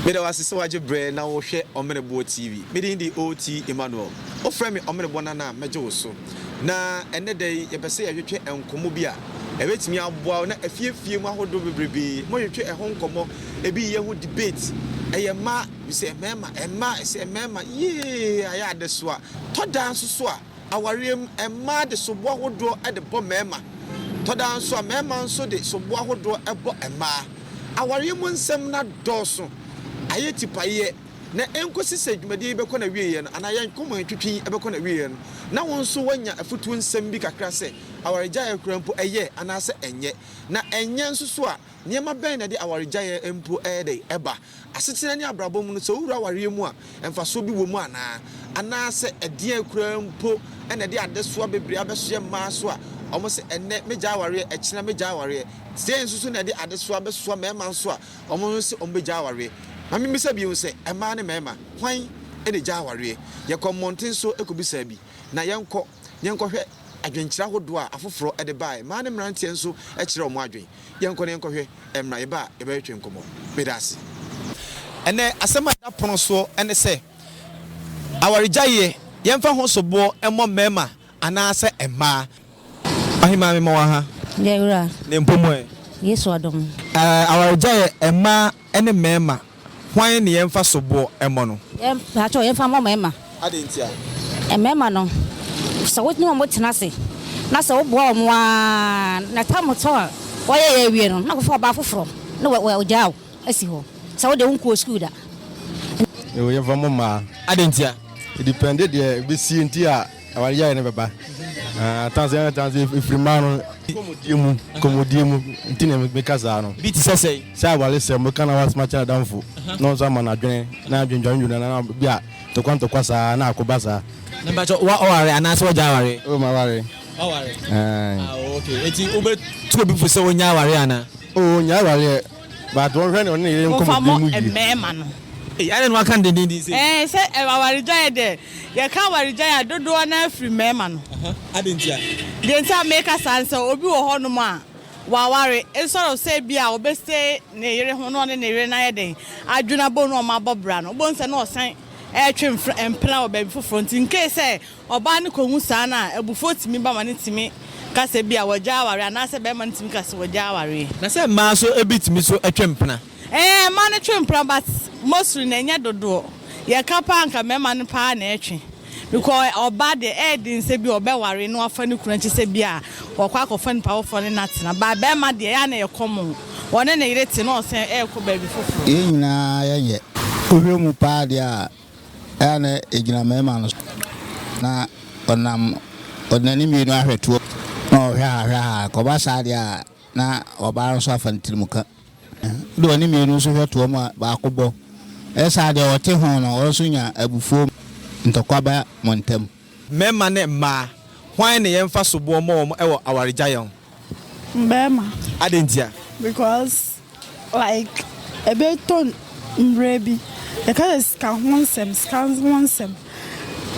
Me da wase so waje bre na wo hwe Omene Bour TV. Me di OT Emmanuel. O frame me Omene Bour na meje wo so. Na ene dey ye pese ye hwetwe enkomo bi a ebetimi aboa na afiefie mu ahodo bebrebe. Mo hwetwe ehon nkomo ebi ye ho debate. Eye ma we say mema say mema ye aya de so a to dance so a awarem ema de so bo ahodo e de bo mema. To dance so a mema so de so bo ahodo e bo ema. Awarem nsem na doso aye tipaye na enkosi sedwumade be kɔ na wiye no ana yan komo twitwi be kɔ na wiye no na won so wanya afutu nsem bi kakra se awaregya ekrampo eye ana se enye na enye nso so a niema ben na de awaregya empo ede eba asetena ne abrabom no so wura aware mu a emfa so bi wo mu ana se ede ekrampo ene de adeso bebre abeso ma so a omo se enne meja aware ekina meja aware tie nso so na de adeso abeso mema nso a omo se ombeja aware Mami misa bi unse ema ne mema hwan ene gya aware ye komonten so ekobisa bi na yenko hwe adwenkyira hodo a afoforo ede bae ma ne mrantie nso ekire omo adwen yenko hwe emra ye ba ye ba etwe nkomo bedase ene asema da pono so ene se aware gyaye yemfa ho sobo emo mema ana se ema ahima me mo ha yewura ne mpomo yesu adom aware gyaye ema ene mema why ni yemfa sobo emo no acho yemfa mo mema adentia mema no so wotni mo tena se na se wo bo mo na tamoto wo ye wie no na ko fa ba foforo na wo jaaw asi ho so wo de wonko school da yo yemfa mo ma adentia it depended de be si ntia awari ya ne beba tanzania ifrimano komodiemu ntina me kaza no biti sesei sa wale se mo kana was macha danfo no za ma na dwen na adwenjwan na bia to kwanto kwasa na akobasa na bacho wa aware anase wa jaware o ma ware aware okay eti ube to bi fo wonya aware ana nya ware ba don hwe ne on ne komodiemu yi emema no ane no aka ndendin se se awaregya de ye ka awaregya dodo na afri mema no adentia de nta make sense obi wo ho no ma waware sort of say bia obeste ne yere ho no ne yere na ye den adwuna bo no ma bobra no bo nse na osan etwe empla oba bi foforo ntin ke se oba ne kohu saa na ebufo timi ba ma ne timi ka se bia wagya aware na se be ma ne timi ka se wagya aware na se ma so ebitimi so etwe mpna ma ne twe mpra but mostly na nya dodo ye kapa anka mema ne pa na etwe because oba de edin se bi obeware no afa ne kuna chi se bi a okwa akofa ne pa wofo ne natena ba be ma de ya na ye komo wone na yire no se ko ba bi fofo nyina ye ohwe mu pa de a na egina mema no na onani mi no ahweto no hwa ko ba sa de a na oba so afa ntirimuka do ni mi no so hweto ma ba akobọ esa de wote ho no also nya abufuo ntokwaba montem mema ne ma why ne yemfa sobo mo ewo awaregya yon mbema adentia because like a beton mrebi the colors can wonsem scans wonsem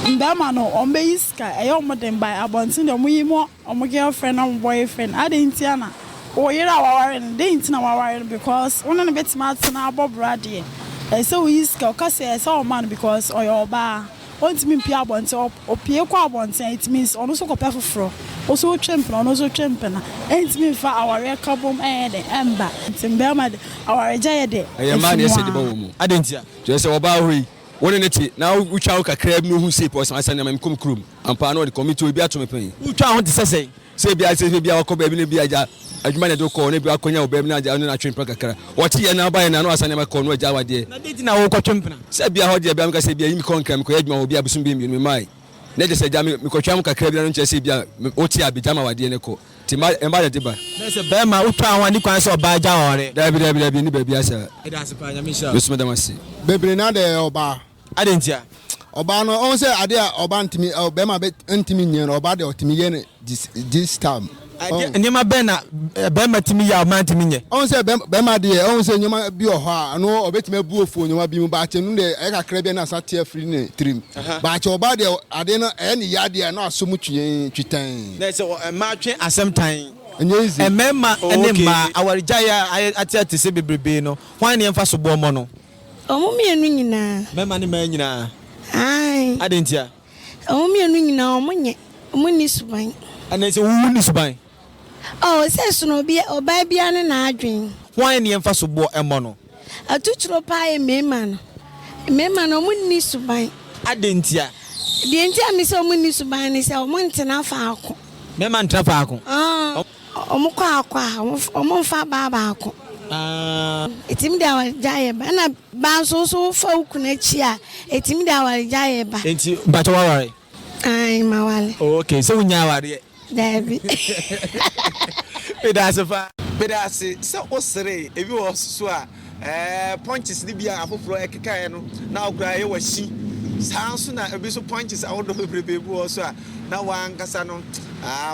mbema no ombe iska eyo modern by abontin de muyimo omo girlfriend and boyfriend adentia na o yira waware no de ntina waware because one na betima na abobra de so we iska okase so man because oyoba ontimi pia abonte opie kwa abonte it means ono so kopa foforo oso champion ono so champion entimi fa aware kabom de emba timbema de aware jaye de eyema ne se de bawo mu adentia je se oba hoi woni ne ti na utwa kakra bi no hu se po san na memkom krum ampa no de committee bi ato me pen utwa ho de sesei se bi akọ ba bi ne bi aja adwuma ne do ko ne bi akonya oba bi na aja no na twempa kakra woti ye na ba ye na no asane ma ko no aja wade na de na wo ko twempna se bi a ho de bi am ka se bi yi mi kon kram ko adwuma obi abusum bi mi mai ne de se ja mi ko twam kakra bi na no che se bi a oti abijama wade ne ko ti ma emba de ba na se be ma utwa ho ani kwan se oba aja wore da bi ni ba bi asa e da se pa nya mi sha besuma da masi bebre na de oba adentia oba no on say ade a oba ntimi be ma be ntimi nyen oba de otimi ye this time nyema bena bema timi ya ma timi nye on say bema de on say nyema bi o ha no obetime bu ofu nyema bi mu ba che nu de e kakra bi na satia free ne trim ba che oba de ade no e ne ya de na aso mu twitan na se ma twen asem tan enyezi emema ene ma awaregya ya atiate se bebrebe no hwan ne emfa so bo mo no Omo mienu nyina. Mema ne ma nyina. Ai. Adentia. Omo mienu nyina omo nye. Omo ni suban. Ana se wo ni suban. Oh, se suno bi oba bia ne na adwen. Wan ne emfa so bo emo no. Atuchuro pa e mema no. Mema no omo ni suban. Adentia. Di entia mi se omo ni suban ni se omo ntena fa ako. Mema ntra fa ako. Omo kwa akwa, omo fa baba ako. Etimi da wa jaye ba na ba so fa ukuna chi a etimi da wa jaye ba. Enti ba to waware. Ai mawale. Okay, so unya ware. Dabi. Pedase so osere ebi wo so a punches ni bia afoforo ekekae no na okura ye washi sanso na ebi so punches awodo bebrebe wo so a na wankasa no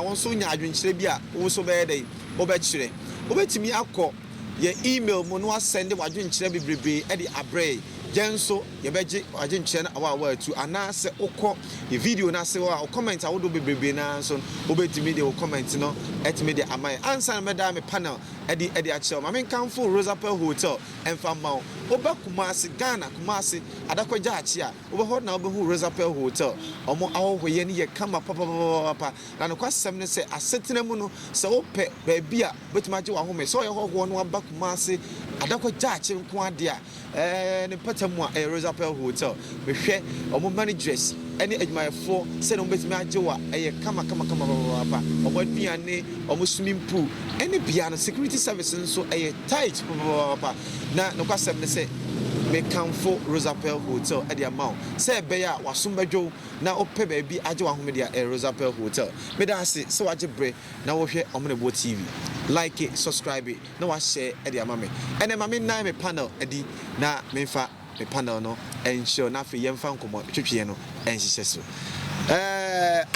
won so nya adwenkyere bia wo so be dey wo be kyere wo betimi akọ ye email mo no send wadwenkyere bebrebe e di abre Jenso yebeje agyenkyere na awa atu anase ukọ ye video na se wa comment awodo bebrebe na so obetimi de wo comment no etimi de amai ansa meda me panel edi akyere ma men kanfo Rosapel Hotel emfa mawo oba Kumasi Ghana Kumasi adakwaja achi a oba ho na obehu Rosapel Hotel omo awohoye ne ye kama papa na no kwasem ne se asetena mu no se wo pe ba bia betima gye wa home so ye ho no aba Kumasi adakwaja achi nko ade a ne patamu a Rosapel Hotel we hwe omo managers any adwumayefo se no betimi agye wa kama papa omo aduane omo swimming pool any bia no security service nso tight papa na no kwasem ne se me kanfo Rosapel Hotel e dia maw se be ya wasum badwo na ope ba bi agye wa home dia Rosapel Hotel me da se wagye bre na wo hwe Omene Bour TV like it, subscribe it, na wa share e dia mame ene mame na me panel edi na me fa me panel no ensure na fe yemfa nkomo twetwe no enhihye so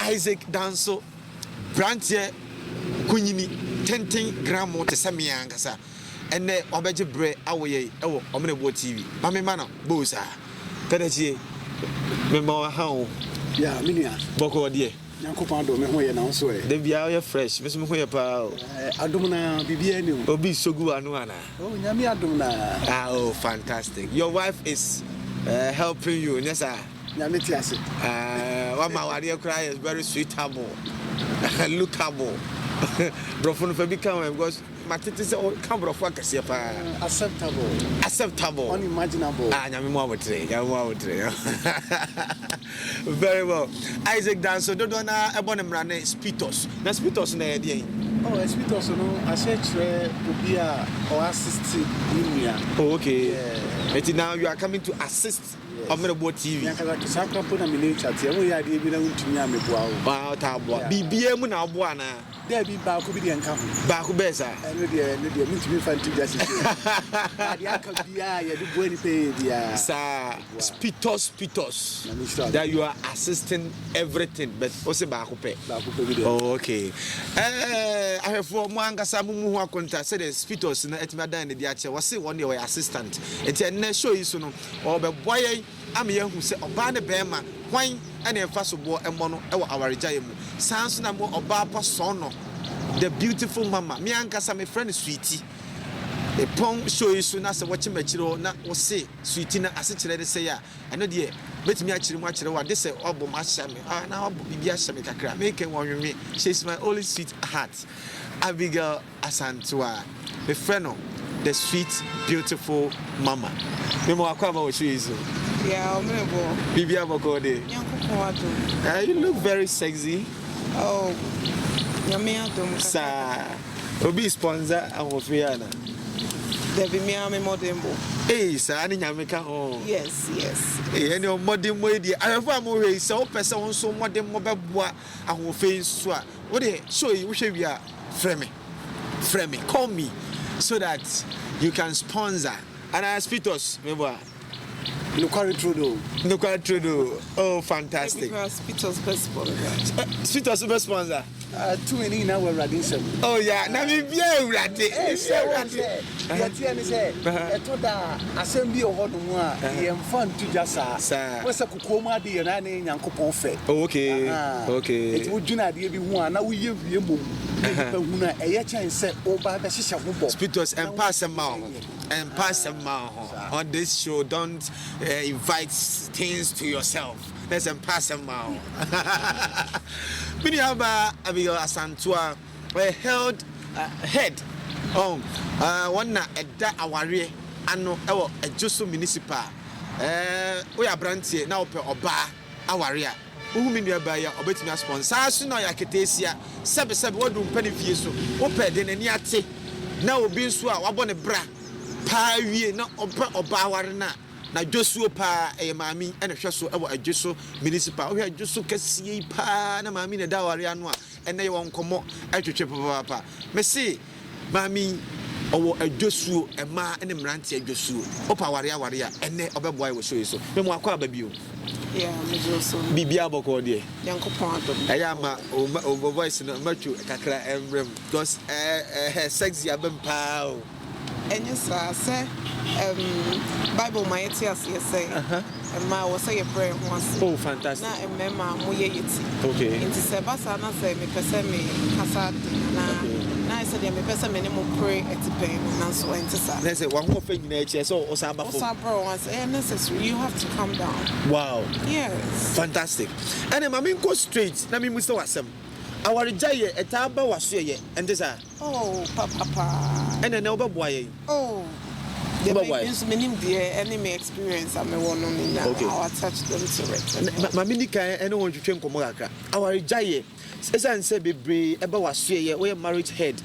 Isaac Danso brantie kunyini 10 gram te samia ngasa ene obeje bre awoye ewo Omene Bour TV mame mana bosa tadachie me ma ha o ya minia boko die Nyankopon do me ho ye na so e de bia ye fresh me so me ho ye pa adom na bibia ni obi sogu anu ana nyame adom na oh fantastic your wife is helping you nyesa nyame ti ase wa ma ware cry is very sweetable lookable brofo no fa bi kan because matete se kan brofo akase pa acceptable unimaginable nyame mo abotre very well Isaac Danso do na ebo ne mrane Spitos na Spitos na ye dey Spitos no asechre obi a or assist Nimia okay yeah. Now you are coming to assist Omene Bour TV yakala kisakra po na mini chat ye wo ya de bi na ntumi ameboa wo ta boa bibia mu na oboa na there be ba ko bi de nka ho ba ko be sa no de ntumi fanti just dia aka bia ye de boa ni pe dia sa Spitos that you are assisting everything but also ba ko pe okay I have for mo angasa mu hu akonta say the Spitos na etimi adan ne dia che wo say one your assistant enti na show yi so no obeboye am ye hu se oba ne bema hwan ene emfa so bo emmo no e wo awaregya mu sanso na mo oba pa so no the beautiful mama me ankasa me friend Sweetie e pon show yi so na se wo chimachiro na wo se Sweetie na ase kire de say a eno de betimi akire mu akire wa de se obom ahya me na obom bibia ahya me kakra me ken wonwe she's my only sweet heart Abigail Asantua me friend no the sweet beautiful mama me mo akwa ba wo show yi so yeah Omene Bour bibia boko de you look very sexy oh nyame adom sa obi sponsor ahofiana Debi me am modembo sa ani nyame ka ho yes any modembo e di ahefo amwe se wo pese won so modembo beboa ahofe nso a wo de show yi wo hwe wi a frame me call me so that you can sponsor and I speak us remember Nukwari Trudeau. Oh, fantastic. Spitos best sponsor. Spitos best sponsor. two in our radism. Oh, yeah, now we be a rat. I told her, assembly of one more, fun to just what's a Kukoma de and I and Uncle Fe. Okay, it would you not be one. Now we give you a yacha and said, oh, by the Shisha Wumbo. Speak and pass a mouth. And pass a mouth on this show. Don't invite things to yourself. Let's pass a mouth. Miniaba Abigail Asantua held head on one at that aware and a Josu municipal. We are brandy now per Oba Awaria. Who mean you by your obetting sponsor? Soon I can sub what do penny fees open than any ate. Now being so I want a bra. Pa wie na oba ware na Joshua pa mami ene hwe so e Joshua municipal we Joshua kasie pa na mami na da ware anu a ene ye won komo atwetwe papa me se mami owo Joshua e ma ene mrante Joshua opa ware a ene obeboa we so me mo akwa aba bio yeah me Joshua bibia boko de yankopon adom eya ma o voice no matchu kakra embrem because sexy abem pa o. And yes, I say, Bible, my tears, say, and my was say a prayer once. Oh, fantastic. Now, a member, okay. Into Sebasana say, me person me, Hassad, now I said, me person minimum pray at the pain, and so enter. Let's say one more thing in nature, so Osaba once necessary, you have to come down. Wow. Yes. Fantastic. And then, I go straight, I mean, we still have some. Our jaya at Taba was here, and this are. Oh, papa. And then over boy. Oh. The minimum dear enemy experience. I'm a one only now. Okay. I'll attach them to it. Maminika, and want to train Komaka. Our jaya, as I said, be brave about was here, we are married head.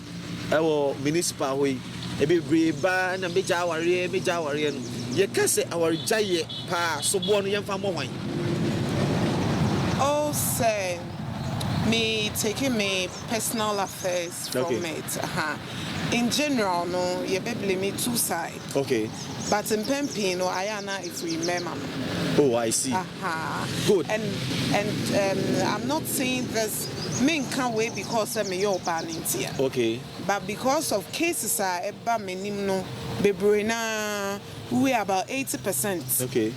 Our municipal way. A be brave ban and be Jawari, be Jawarian. Ye can say our jaya pa so born young family wine. Oh, say. Me taking me personal affairs from it. In general, no, you be me two sides. Okay. But in Pempino, Ayana, if we remember. Oh, I see. Good. And I'm not saying this. Me can't wait because I'm your banning here. Okay. But because of cases, I no we are about 80%. Okay.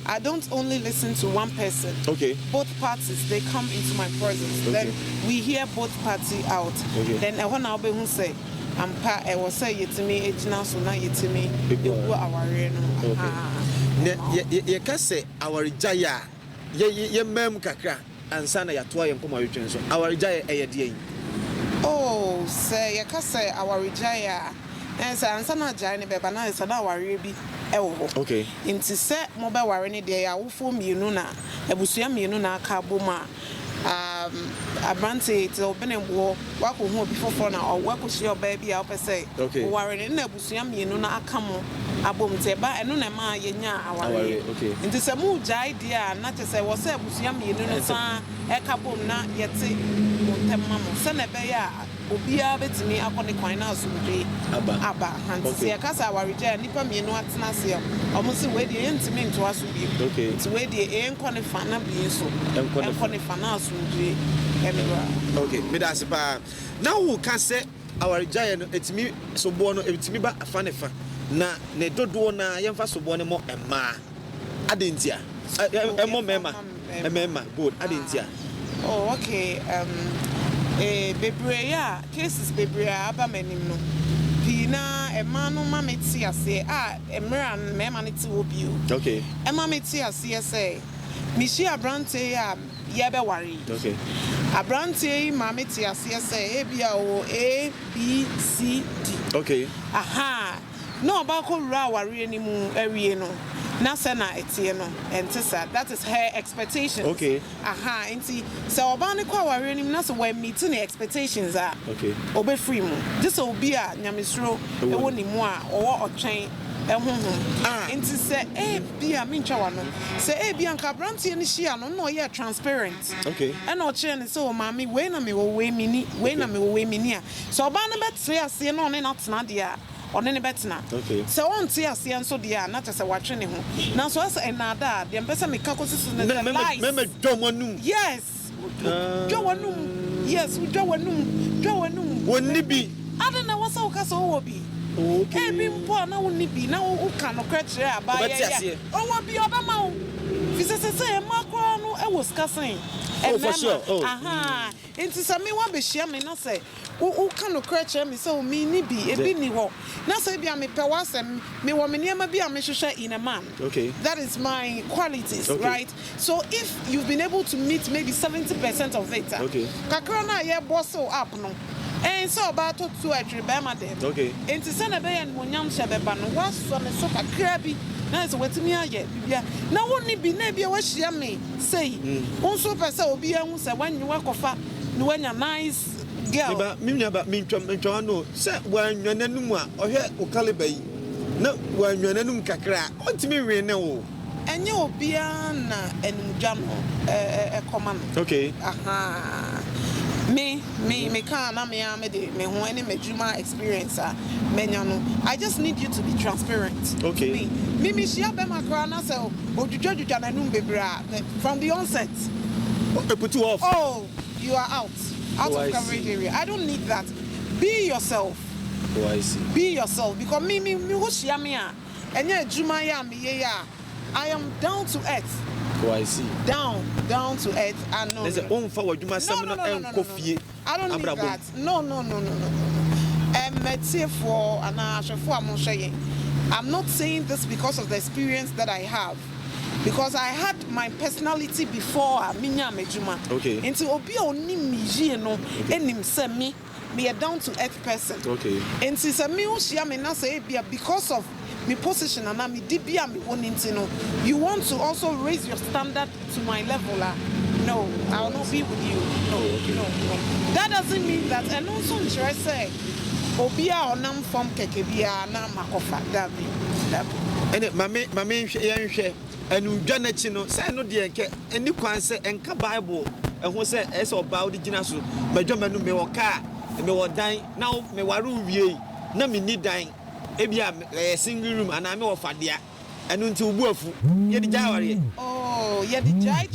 I don't only listen to one person. Okay. Both parties, they come into my presence. Okay. Then we hear both parties out. Okay. Then I want to say, I will say it to me, it's now so now it to me. You can say our Jaya, ye mem kakra, and Sana Yatwa and Puma return. So our Jaya a oh, say, you can say our Jaya. And Sana Jani Bebana is an hour be. Okay. Into set mobile warranty day, I will form you nuna, a busiam you nuna cabuma. A brandy to open and war, walk home before for now, or work with your baby, I'll say. Okay. Warren in the busiam you nuna a camo, a boom teba, and nuna ma yenya our way. Okay. Into some mood idea, not to say, was a busiam you nuna, a cabum not yet say, Montemamo, Senebea. Obia betimi akone kwan na so be aba hanti ya kasa awarija nipa mienu atena se omusi we de ntimi nto aso bi nti we de enkone fana bi so enkone fana aso bi enra okay me da se pa now who can say awarija no etimi so bo no etimi ba afane fa na ne dodo na yemfa so bo ne mo ema adentia emo mema good adentia oh okay Bebrea cases Bebrea abamenim no pina emanu mameti ase emran memaniti obi okay emameti ase say mishi abrante yebe worry okay abrante mameti ase say ebia o A B C D okay no ba ko ra worry ni mu awie no na sana etie no entisa that is her expectations okay enti so oba ne kwa ware nim na so we meet the expectations okay obe free mu this obi a nyamesro e woni mu a owo otwen ehunhun enti se bia me ntwa no se bia nka brand ni hia no ye transparent okay e na o che ne so mami we na me wo we mini we na me wo we mini a so oba ne betre ase no ne na tena dia on any better okay so on see us and so dear not as a watching him now so as another the person me kako sister yes Jowanum. Yes, Jowanum. Jowanum. Wouldn't be. I don't know what's our castle be. Okay, being poor now wouldn't be now who can catch there by oh, what be Obama? Visitors say, Macron, I was cussing. Oh, for sure. Oh, aha. Into some me one be share me not say. Who can catch me so me be a bini walk. Now say be a me pewas and me woman never be a measure in a man. Okay. That is my qualities, right? So if you've been able to meet maybe 70% of it, okay. Kakrona ye boss so up no. And so about to actually be my dem. Okay. Into send a bay and Munyam Shabban was on a sofa crabby. Nice what to me yet. Now only be maybe what she me say. Also, person be when you work off when you're nice girl. But me no say when you're Nanuma or here or Calibay. No, when you're Nanum Kakra. What to me, we know. And you'll be an general a command. Okay. Aha. Me can't me when me Juma experience I just need you to be transparent. Okay. Me she have my crown so from the onset. Put you off. Oh, you are out of coverage area. I don't need that. Be yourself. Oh, I see. Be yourself because me who she am here and yeah Juma I am down to earth. Oh, I see. Down to earth. I know. There's a own forward. You must no. I don't need that. No. I'm not saying this because of the experience that I have. Because I had my personality before Minya Mejuma. Okay. Into Obi oni mi no enim se me a down to earth person. Okay. And since a me me na say because of my position and me DB me own no, you want to also raise your standard to my level. No, I will not be with you. No. That doesn't mean that. And also, I say, Obia or Nam from Kekebia, Nam Makofa, Dabi. And my main share, and Janetino, say no dear, and you can say, and Bible, and who said, as about the Jinasu, my German me or car, and me were dying, now me waru ye, no me need dying. Maybe I'm a single room and I'm off at there. And until Wolf, you're the Jawari. Oh, you're the Jai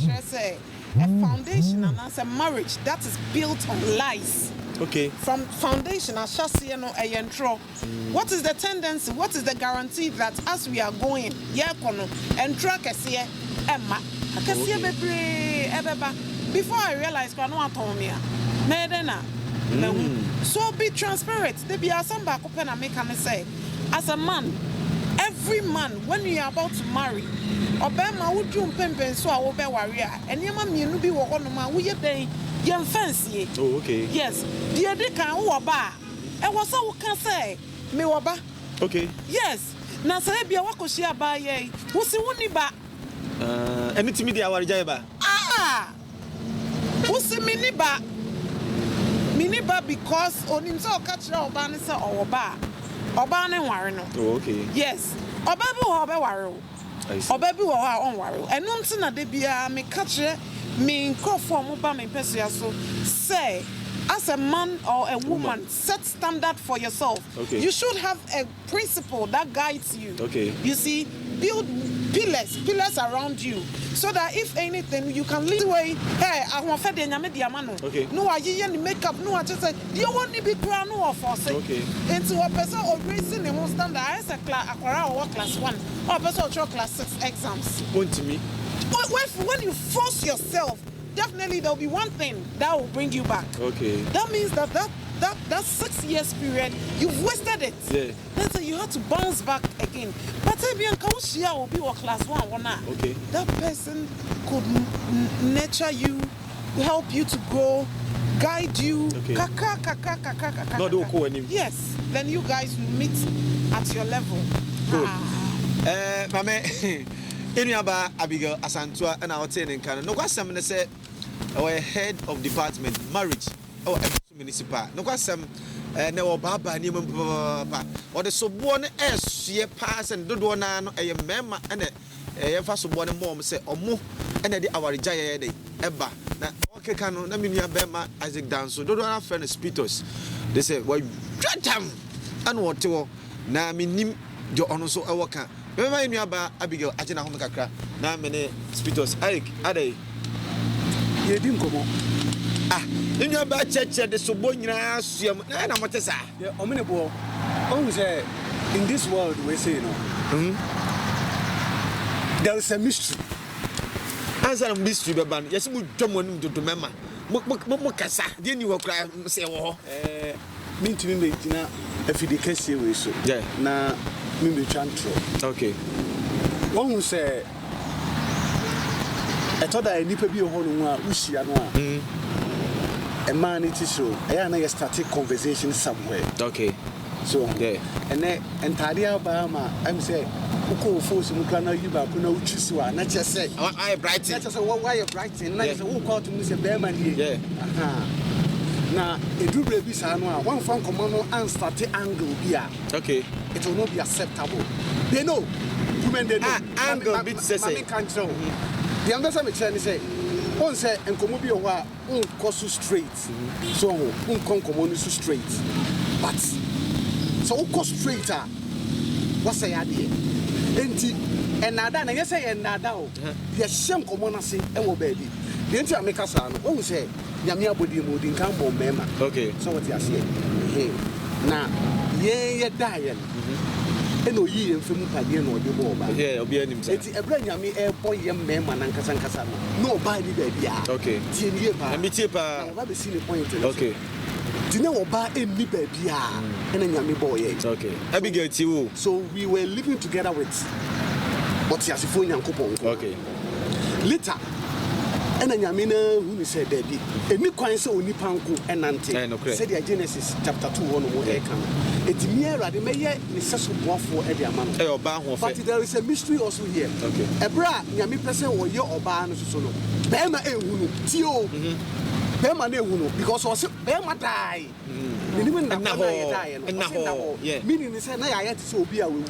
a foundation and as a marriage that is built on lies. Okay. From foundation, as chassis no a intro. What is the tendency? What is the guarantee that as we are going, and track a see Emma, I can see before I realized so be transparent. There be some back open and make and say, as a man, every man when you are about to marry, Obama would you pempen so I will be warrior, and your mammy will be one of my weird day, young fancy. Oh, okay. Yes, dear Dick and Waba. And what so can say, me Waba. Okay. Yes, now say be a wako share by ye, who's the one ba? And it's me, our Jaiba. Ah, who's the miniba? Miniba because on himself catch your banisa or bar. Obane warino. Oh, okay. Yes. Obabu obe waro. Obabu wa on waro. And nonse na de bia me catch me nkofo mo ba me peso so say as a man or a woman set standard for yourself. Okay. You should have a principle that guides you. Okay. You see, build pillars around you so that if anything you can lead the way. Hey, I want fed nyame dia mano. Okay. No aye ni makeup no I just say you want to be crown no for say. Okay. Into a person of raising the most standard as a class or class 1 or person of class 6 exams. Want to me? When you force yourself, definitely there'll be one thing that will bring you back. Okay. That means that 6 years period, you've wasted it. Yeah. Then so you have to bounce back again. But if you will be or class 1 okay. That person could nurture you, help you to grow, guide you. Okay. Not yes. Then you guys will meet at your level. Good. Mame, Enuaba Abigail Asantua and our training can no question say our head of department marriage or municipal no question no baba ni papa or the sobone ye pass and do na no e mema and e fa sobone mom say omo and the our jaya dey eba na okay kan no na me nua bema Isaac dance so do na friend speedos they say why tratam and what na me nim jo ono so e woka Remember in your Abigail, I didn't have a na many speedos. Eric, Ade. ye di nkomo ah inyo ba cheche de so bonyina asuam na motesa ye Omene Bour who say in this world we say there is a mystery answer mystery be ban yes mu dwomo nim dodo mema mo kasa de ni wo kra se wo mintimi me gina afidi kase we so na me be chantro okay who say etoda enipa bi ho no a usia no a man it is so na started conversation somewhere okay so and then entadia ba ma I'm say uko force mu kana yi ba ko na uchisi wa na chese I bright na chese why you bright na chese wo call to me say be man here na edubra bi sa no a one fan komo no and start angle bi a okay it will not be acceptable they know women they know angle bit say the ambassador me say on say enkomo bi o wa on so straight so on konkomo no so straight but so on straight what say ade enti enada na yesa enada o ye hyem komo na se e wo baabi the enti ameka sa no on say nyame abodi modi nkan bo mema okay so what you say na ye dae eno yi emfemu pade na ode bo ba obi anim sa enti ebra nyame e bo ye mema na nkasa nkasa no ba ni baabi a okay tie ni ba na mi tie pa ba be see the point okay dine wo ba enni baabi a ena nyame bo ye okay Abigail tiwo so we were living together with but yasifo nyankopon okay later ena nyame na hu ni say dabi eni kwan se oni panko enante say the Genesis chapter 2 one mo e kan etimi erade meye ni seso boafo e de ama no oba ho fe but there is a mystery also here okay ebra nyame pese wo ye oba no so no be ma ehunu ti o be ma na ehunu because o se be ma die minimum na ho na ho meaning say na ya yet say obi a we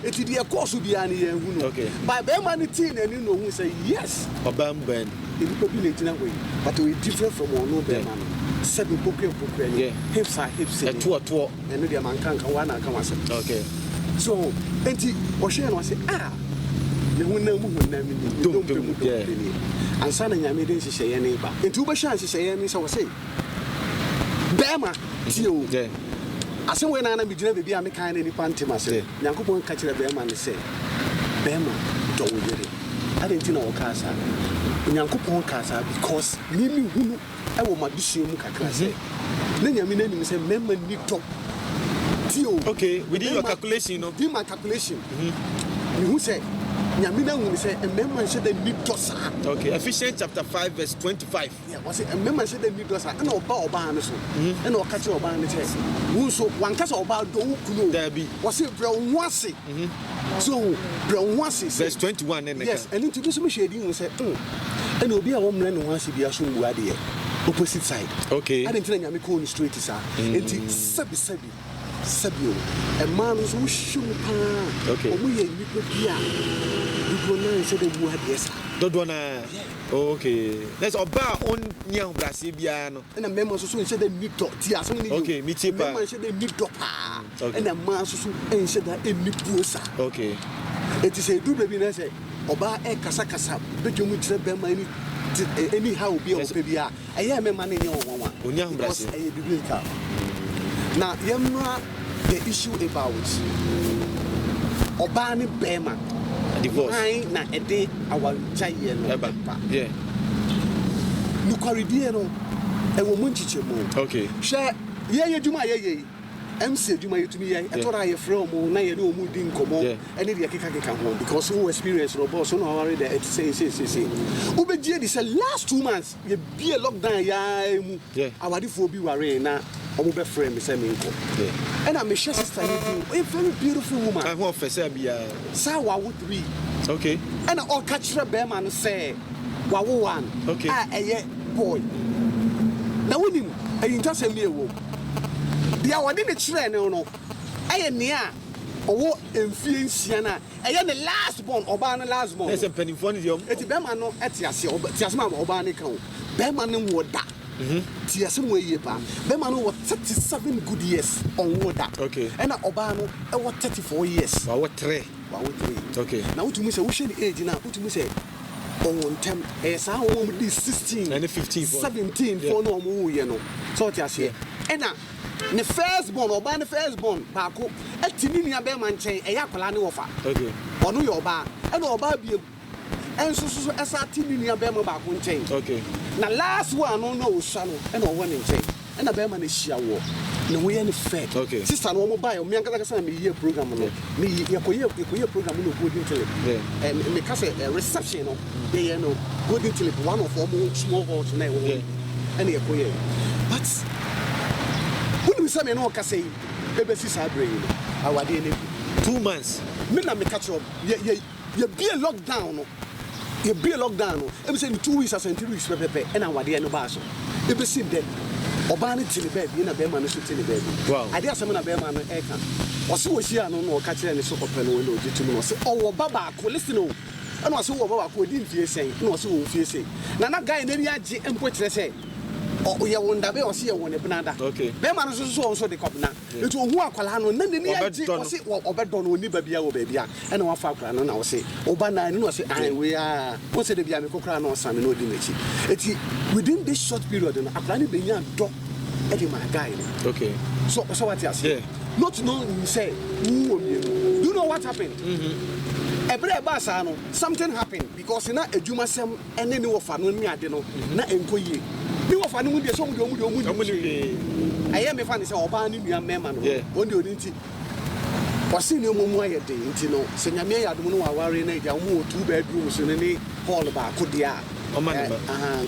eti de course bi an ye ehunu by be ma ni ti na ni no hu say yes oba mben the people be letting away but we different from one no be man seven poker hips to and the man can one and can okay so enti o share no say me hu na mi don't and sana nyame den hye ne ba enti wo be hye hye ne say wo say bema tio asem we na bi gina bebi a me kan na ni pantima say nyankopon ka kire bema ne say bema do wo yere adenti na wo kasa nyankopon kasa because nimi hunu e wo madusue mu kakra say na nyame na nim say memma ni to tio okay within your calculation no do my calculation you who say nyame na hu say memma say the ni to sa okay Ephesians chapter 5 verse 25 yeah was say memma say the ni to sa na oba no so na o ka che oba no che hu so wan kasa oba do hu kuno there be was say bro wase so bro wase verse 21 and yes and into this me shade hu say and obi a wo mre no wase bia so wu ade opposite side okay I didn't tell nyame ko ni straight sa enti sabi a man who shoot okay omu ye nipa bia you go say the wu ade sa dodona okay let's oba on nya brase bia no na memo so say the need to ti aso ni okay mi ti pa memo say the need to pa and a man so say that eni puosa okay it is a do baby na say oba e kasa bejomu tire be man ni anyhow be o pe bia aye mema na nya wonwa onya brase aye biblical now yemra the issue about oba ni bema divorce na ede our chaye no yeah nu kwaridie no e wo mu nchichemu okay hwe ye djuma ye MC djuma yetumi ye etora ye frɛ mo na ye no mu di nkomo ene de keka ho because who experience no boss no already there it say ubegie di say last 2 months ye be a lockdown ya mu awadifo bi ware na omo be friend me say me nko and I'm a sister a very beautiful woman I want say bia sa wa wo 3 okay and all catch be man say wa wo 1 okay eye boy na wonim ayi nta say me ewo dia wade ne kire ne no eye ne a owo emfie nsia na eye ne last born oba no last born ese penifo ne diom eti be man no etiase ma oba ne kan be man ne wo da tiase mo yie pa be man no 37 good years on wo da okay and oba no e wo 34 years wa wo 3 okay na utumi say wo hwe the age na utumi say on tem esa wo di 16 and 15 17 for no mo ye no so ti ase e na ne first born oba ne first born ba ko etini nua be ma nchen e yakola ne wofa okay ono yo oba e na oba biem enso so esa tini nua be ma ba ko nchen okay na last one no no osha no e na owo ne nchen e na be ma na hia wo na we ye ne fed okay sister no mo buy o mi anka kasa me ye program no me ye koye program no golden tele me kasa reception no ye no golden tele one of all small halls na we and ye koye but when we say me no kasa yi e be sister brain awade ne 2 months me na me catch up ye be a lockdown no ye be a lockdown no e be say 2 weeks as 3 weeks pepe and awade no ba so e be see then oba ne tini baby na be ma no so tini baby wow ade asem na be ma no e ka o se wo hia no no ka kire ne so kopɛ no we no gitumi no se o baba ko listen o na o se wo baba ko di mfie sen na o se wo mfie sei na guy na ni age empo kire se o ye wonda be o se ye wone benada okay be ma no so de kopna etu ohu akwala no na ni age o se obedo no oni babia wo babia e na wafa akwala no na o se oba na ni no se an we a o se de bia me kokra na o same no di mechi eti within this short period no akwala ni benya do e dey my guy okay so what you say not know you say who you know what happened every basa no something happened because na adwuma sem ene ni wofa no ni ade no na enkoyie ni wofa no mu de so mu aye me fa ni say oba ni nua mema no on de odinti wasi ni omomu aye de nti no se nyame ya adum no waware na ja mu 2 bedroom so ni hall ba kodia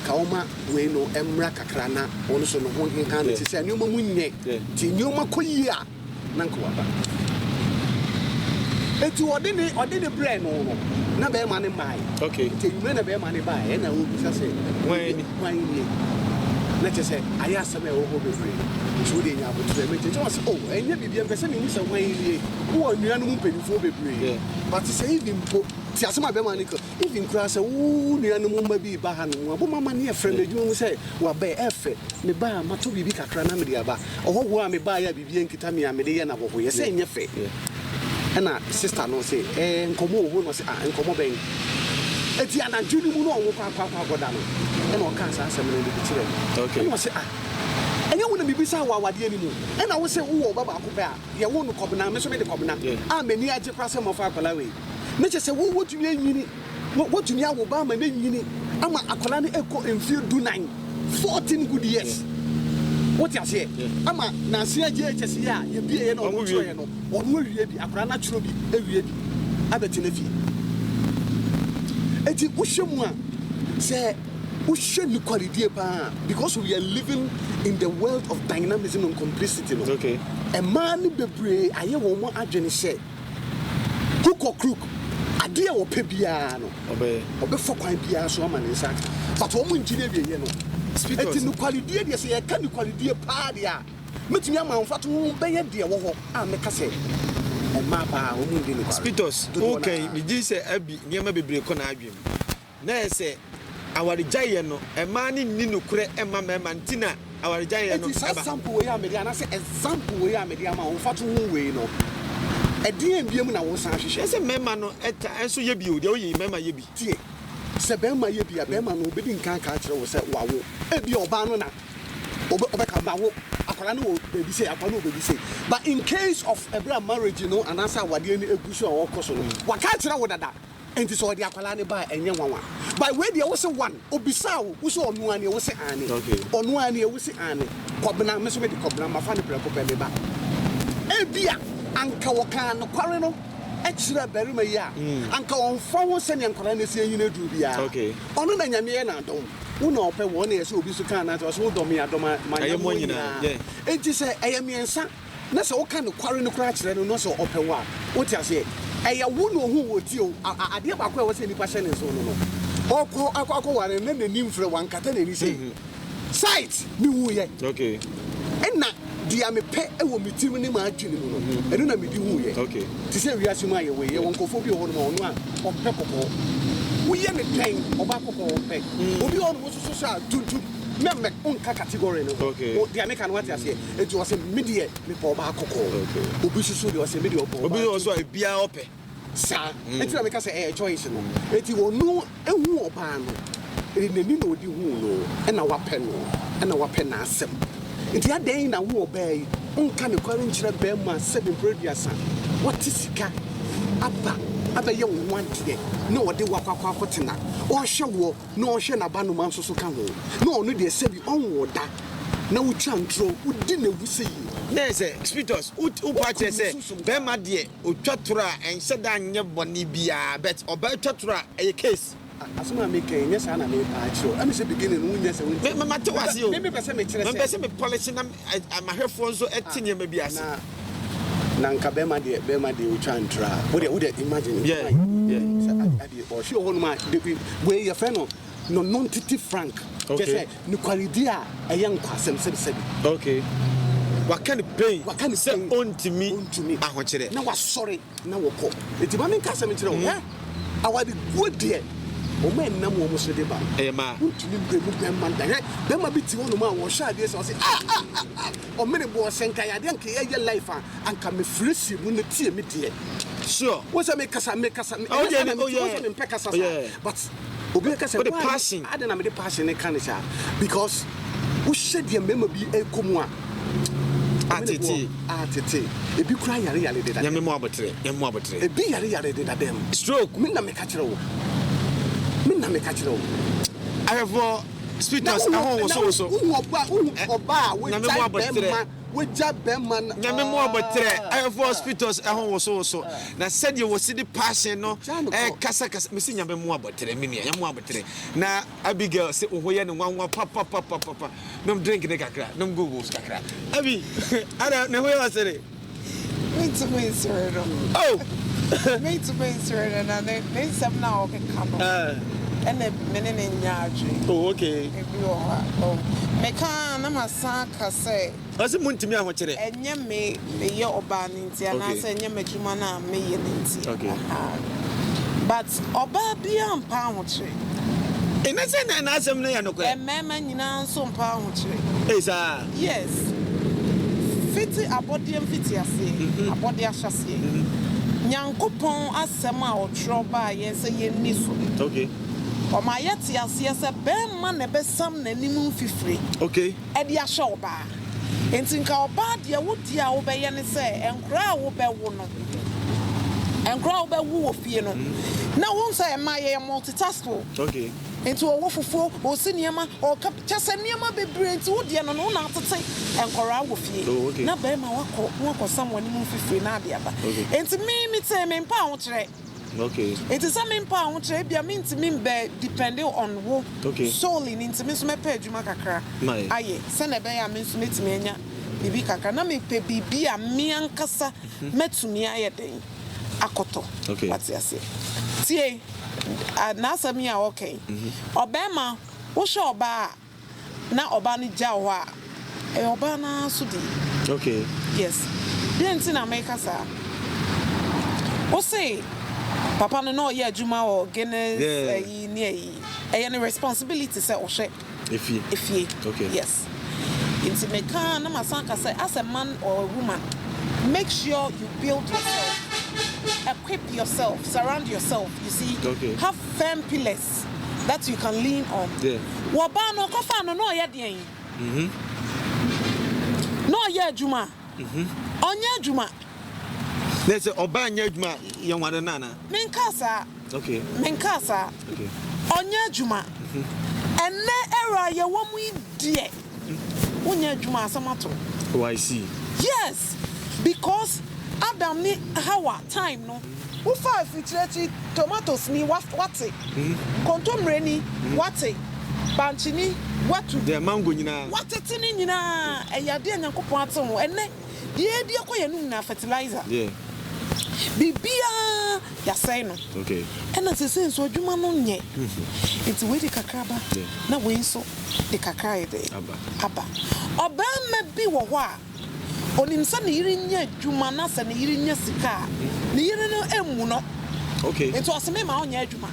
kaoma we no emra kakra na ono so no ho nkan ti se nyoma mu nye ti nyoma koyi a na nko aba eti odini brain no na be ma ne mai okay ti nyuma na be ma ne bai e na wo bisa se wani na te se aya aseme wo ho bebre so de nya abotu me te was oh enye bibia mpese me musa wani wo nua no mu penifo bebre but say even po ti asema be ma ne ko even kura se wo nua no mu ma bi ba ha no abo mama ne e friend adwuma mu se wa be efe me ba mato bibi kakra na me de aba ohoho a me ba ya bibia nkita me a me de ye na hoho ye se enye fe na sister no say nkomo wo no say nkomo ben eti anadwuni mu no onwo kwa goda no e na o kan sa asem no de kire okay no say enye wo na bibisa wa wade ani mu e na wo say wo baba akope a ye wo no kobna me so me de kobna a mani age kwase mo fa akola we me che say wo wotumi anyini wotumi awo ba ma na nyini ama akola ne eko emfie du 9 14 good years what you say ama na se age echese ya ye bie na o tro ye no onu awie bi akola na tro bi awie bi abeti na fi eti ushemu a say ushenu quality pa because we are living in the world of dynamism and complexity no okay a man bebre aye wo mo adwene say hook or crook ade wo pe bia no obe fo kwan bia so ama ne nsa but wo mo njire bi ye no eti no quality de say e ka no quality pa dia metumi ama mfato wo be ye de wo ho a me ka say Spitos, okay, me ji say abi niam bebre ko na adwem. Na say awari jaye no e ma ni no kure e ma ma ntina awari jaye no eba. Example we ya me dia na say example we ya me dia ma wo fato wo we no. E dia mbiem na wo san hwehwe. Say mema no eta enso ye bi o dia o ye mema ye bi. Tie. Se bema ye bi a bema no obedi nkan ka kire wo say wawo. E bi oba no na obeka ma wo akwala no baby say akwala no baby say but in case of a marriage you know and answer wade ni egusu o koso no waka kira wo dada enti so de akwala ne ba enye nwanwa by way dey wo say one obisa wo so onu ani wo say ani onu ani wo say ani kobna me so me de kobna ma fa ne breko pe me ba e bia anka wo kan no kware no e kira bari ma yi a anka won fa wo se ne akwala ne se yin na du bia onu na nyame na dom una ope won na so obi so kan na so dom ya dom ma nyina enti se eyemiensa na se wo kan no kware no kra kire no so ope wa wo ti ase eya wo no hu wo ti o ade ba kwa wo se nipa hye ne so no akọ ware na nanim frɛ wankata na ni se site mi wu ye okay enna dia me pe e wo mitim ni ma adwene mu no enu na me di hu ye okay ti se wi asuma ye we ye won kofo bi ho no ono a ope kokko wo ye ne den oba kokko ope obi ono wo so sha tuntum memme onka category no o dia me kan what ase e was say media me po ba kokko obi susu de was say media opo obi so e bia ope sa enti na make say choice no enti wonu ehu oba no nani na odi hu no na wapɛ no na wapɛ na asɛm enti adan na hu oba yi onka ne kware nkyerɛ bɛma 7 producer what sika aba ye wo wantie na ɔde wakwakwa akotena ɔhwɛ wo na ɔhwɛ na ba no man so ka ho na ɔno de sɛ bi ɔnwo da na wotwa ntro wodi na wusi yi yes spitos upache say bema de otwa toro a ense da anye boni bia but oba twa toro a e case asoma make nya sa na me pa chiro am say beginning no nya say me mate wase o me pese me kire say me pese me polish na mahwefo nso etinye ma bi ase na nka bema de otwa ntro a wo de imagine yeah ade o shi ho no ma we ye fe no non-titi frank just say ni quality a eyan kwasem sebi okay wakani pain say ontimi ahokyere na wasori na wokọ etiba me nkasem kyerɛ wo awade godie o ma nnam wo mo so de ba ma ontimi bremu bemma dan bemma bi ti wono ma wo hwa ade so say Omene Bour senka ya de anka ye life anka me fresi mu na tie me de sure wo say me kasa me but obi ka say the passion I don't know the passion kind of because we shed your memory ekomu a atete ebi kura yare de da nyame mo abotre ebi yare de da dem stroke me na me ka kire wo I have speakers ahon so oba we ja bemma nyame mo abotre I have hospitals ahon so na said you was the passion no kasa me si nyame mo abotre me nyame mo abotre na Abigail say ohoye ne nwanwa papa nom drink ne kakra nom go kakra abi ana ne hoye wasere me to me sir oh me to me sir na ne sem na o ke kano and the men in Yardry. Oh, okay. Me can Namasaka say, as a moon to me, I want to and ye may your banning, and I say, Yamajumana, me. Okay. But Oba beyond poundry. And I said, and as I'm near no good. And mamma, you know, some poundry. Yes. Fitty a body and fitty, I say, a body as I say. Yankopon as Sama or Troba, yes, a ye nisso. Okay. Or my yeti as yes, a bear man, a best some name free. Okay. At the show bar. And think our bad, ya would ya obey and say, and cry obey one. And cry obey woo of you know. Now, once I am my multitasker. Okay. Into a waffle or senior or just a near my baby to Woody and no not to say, and cry with you. Okay. Now, bear my walk or someone move free, Nadia. And to me, say, me pound. Okay. It is some pound trade, I mean to mean depending on what solely into Miss Meped Macacra. Aye, send a bear means to meet me, Bibi Cacanami, Bibi, a mean cassa, met to me a day. Akoto. Okay. What's your say? See, Nasa me okay. Obama, what's your bar? Now Obani Jawa, a Obana Sudi. Okay. Yes. Didn't I make us what say? Papa no yeah juma or Guinness any responsibility say or share if you okay yes into me can na masanka say as a man or a woman make sure you build yourself, equip yourself, surround yourself, you see, have firm pillars that you can lean on. Waba no kofa no yeah den no yeah juma onya juma. There's a Obanya Juma, young one nana. Menkasa. Okay. Menkasa. Okay. Onya Juma. And ne era ya womu die. Onya Juma samato. Oh, I see. Yes. Because Adam ni Hawa time no. Ufa fitreti tomatoes ni wate. Kontomre ni wate. Banchini watu. The mango nyina. Wate tini nyina. Eyade nyankopon ato ho. Ene die akoye nu na fertilizer. Yeah. Bibia ya say no. Okay. And as say so adwuma no nye. It's we the kakraba. Na we so the kakra de. Aba. Obama bi wo ho a. Onim sa ne yiri nye adwuma na sa ne yiri nye sika. Ne yiri no emu no. Okay. It was me ma onya adwuma.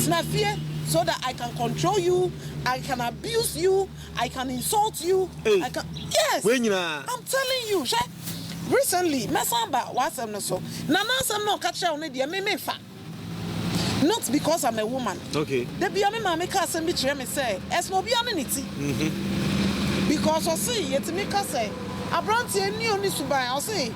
Tina fie so that I can control you, I can abuse you, I can insult you. Hey. I can yes. I'm telling you, recently mesamba wasem no so na nasem no ka kire no de me fa not because I'm a woman. Okay. The be me ma me ka asem bi kire me say es no bia ne niti. Because I see yet me ka say abranti eni oni suban I say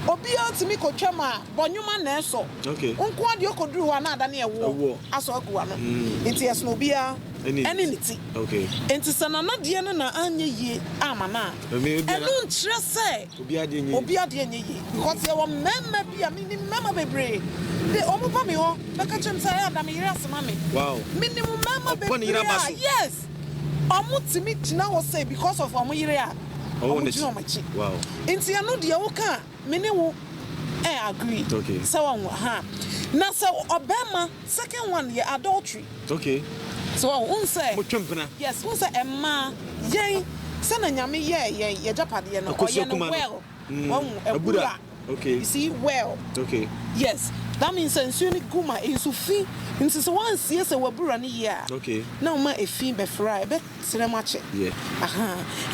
obi antimi kotwa ma bonyuma na eso. Okay. Nko ade okoduru ho na ada na ewo aso aguwa no. Enti es no bia eni niti. Okay. Enti sanana de no na anye ye amana. Enu nkyere say obi ade anye ye because ye wo memma bia me ni memma bebre. De omopa me ho beka chem say ada me yire asema me. Wow. Minimum memma bebre. Yes. Omutimi tina wo say because of omo yire a. Oh, wow. Inti anu de wo ka me ne wo agree. Okay. So ha. Na so obema second one ye adultery. Okay. So won say yes, won say emma yen say na nyame ye japade no oye no well. Ebura. Okay. You see well. Okay. Yes. That means sensu ni guma insufi nti so wan sie se wabura ni ye a. Okay. Na ma efi be fry be sinema che. Yeah.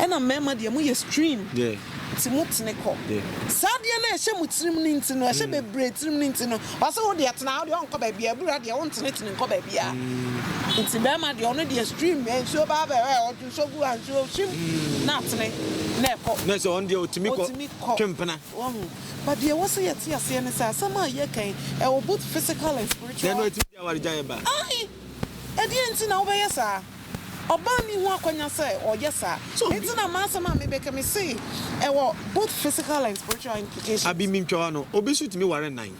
And a mema de mo ye stream. Yeah. Ti mutne ko. Yeah. Sadia na ehye mutirim ni nti no ehye bebre tirim ni nti no. Wa se wo de atena wo de onko ba bia bura de wo ntene tene nko ba bia. Nti mema de ono de stream enso ba ba o ju so gu an so shim na atene na ko. Na so on de otimi ko twempena. But there was a tia saying sama ye kan e both physical and spiritual. Then what you are jayeba. Ai. E di enti na obeye sa. Oba mi hu akwanya say o yesa. Enti na masama me beka me say e wo both physical and spiritual implications. Abi mi ntwa no obi shoot me ware 9.